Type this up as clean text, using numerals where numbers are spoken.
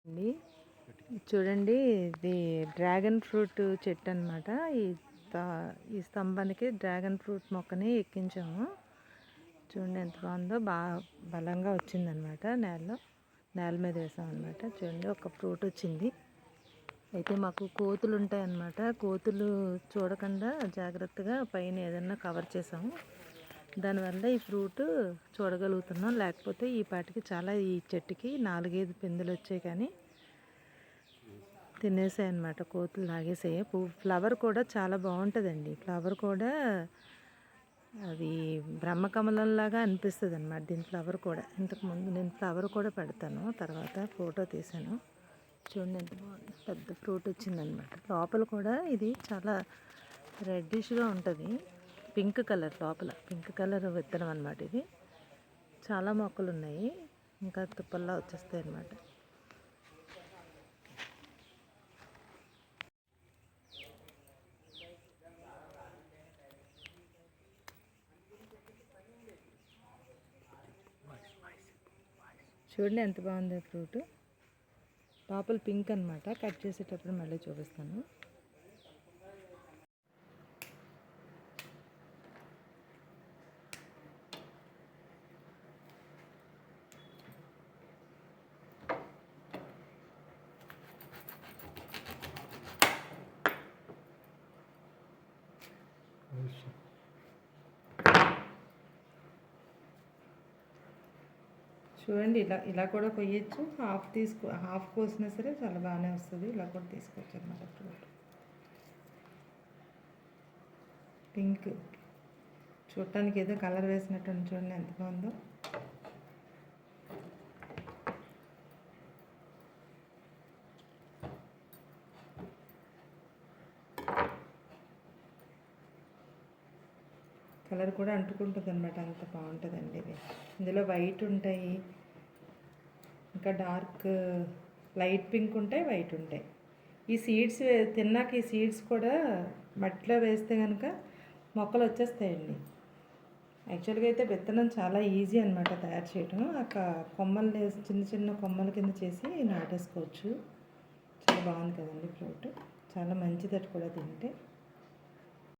అండి చూడండి, ఇది డ్రాగన్ ఫ్రూట్ చెట్టు అనమాట. ఈ స్తంభానికి డ్రాగన్ ఫ్రూట్ మొక్కని ఎక్కించాము. చూడండి ఎంత బాగుందో, బాగా బలంగా వచ్చిందనమాట. నేల మీద వేసాం అనమాట. చూడండి ఒక ఫ్రూట్ వచ్చింది. అయితే మాకు కోతులు ఉంటాయన్నమాట. కోతులు చూడకుండా జాగ్రత్తగా పైన ఏదన్నా కవర్ చేసాము. దానివల్ల ఈ ఫ్రూట్ చూడగలుగుతున్నాం. లేకపోతే ఈ పాటికి ఈ చెట్టుకి 4-5 పిందెలు వచ్చాయి, కానీ తినేసాయి అన్నమాట. కోతులు లాగేసాయి. ఫ్లవర్ కూడా చాలా బాగుంటుందండి. ఫ్లవర్ కూడా అది బ్రహ్మకమలంలాగా అనిపిస్తుంది అన్నమాట. దీని ఫ్లవర్ కూడా ఇంతకుముందు నేను ఫ్లవర్ కూడా పెడతాను, తర్వాత ఫోటో తీసాను. చూడండి ఎంత బాగుంది, పెద్ద ఫ్రూట్ వచ్చిందనమాట. లోపల కూడా ఇది చాలా రెడ్డిష్గా ఉంటుంది, పింక్ కలర్, లోపల పింక్ కలర్ విత్తనం అనమాట. ఇది చాలా మొక్కలు ఉన్నాయి, ఇంకా తుప్పల్లా వచ్చేస్తాయి అన్నమాట. చూడండి ఎంత బాగుంది ఫ్రూట్. లోపల పింక్ అనమాట. కట్ చేసేటప్పుడు మళ్ళీ చూపిస్తాను. చూడండి, ఇలా కూడా కొయ్యచ్చు. హాఫ్ కోసినా సరే చాలా బాగానే వస్తుంది. ఇలా కూడా తీసుకోవచ్చు అన్నమాట. ఫ్రూట్ పింక్ చూడటానికి ఏదో కలర్ వేసినట్టు చూడండి ఎంత బాగుందో. కలర్ కూడా అంటుకుంటుంది అనమాట. అంత బాగుంటుందండి ఇది. ఇందులో వైట్ ఉంటాయి, ఇంకా డార్క్ లైట్ పింక్ ఉంటాయి, వైట్ ఉంటాయి. ఈ సీడ్స్ తిన్నాక ఈ సీడ్స్ కూడా మట్టిలో వేస్తే కనుక మొక్కలు వచ్చేస్తాయండి. యాక్చువల్గా అయితే విత్తనం చాలా ఈజీ అనమాట తయారు చేయడం. కొమ్మలు చిన్న చిన్న కొమ్మల కింద చేసి నాటేసుకోవచ్చు. చాలా బాగుంది కదండి ఫ్రూట్. చాలా మంచిది కూడా తింటే.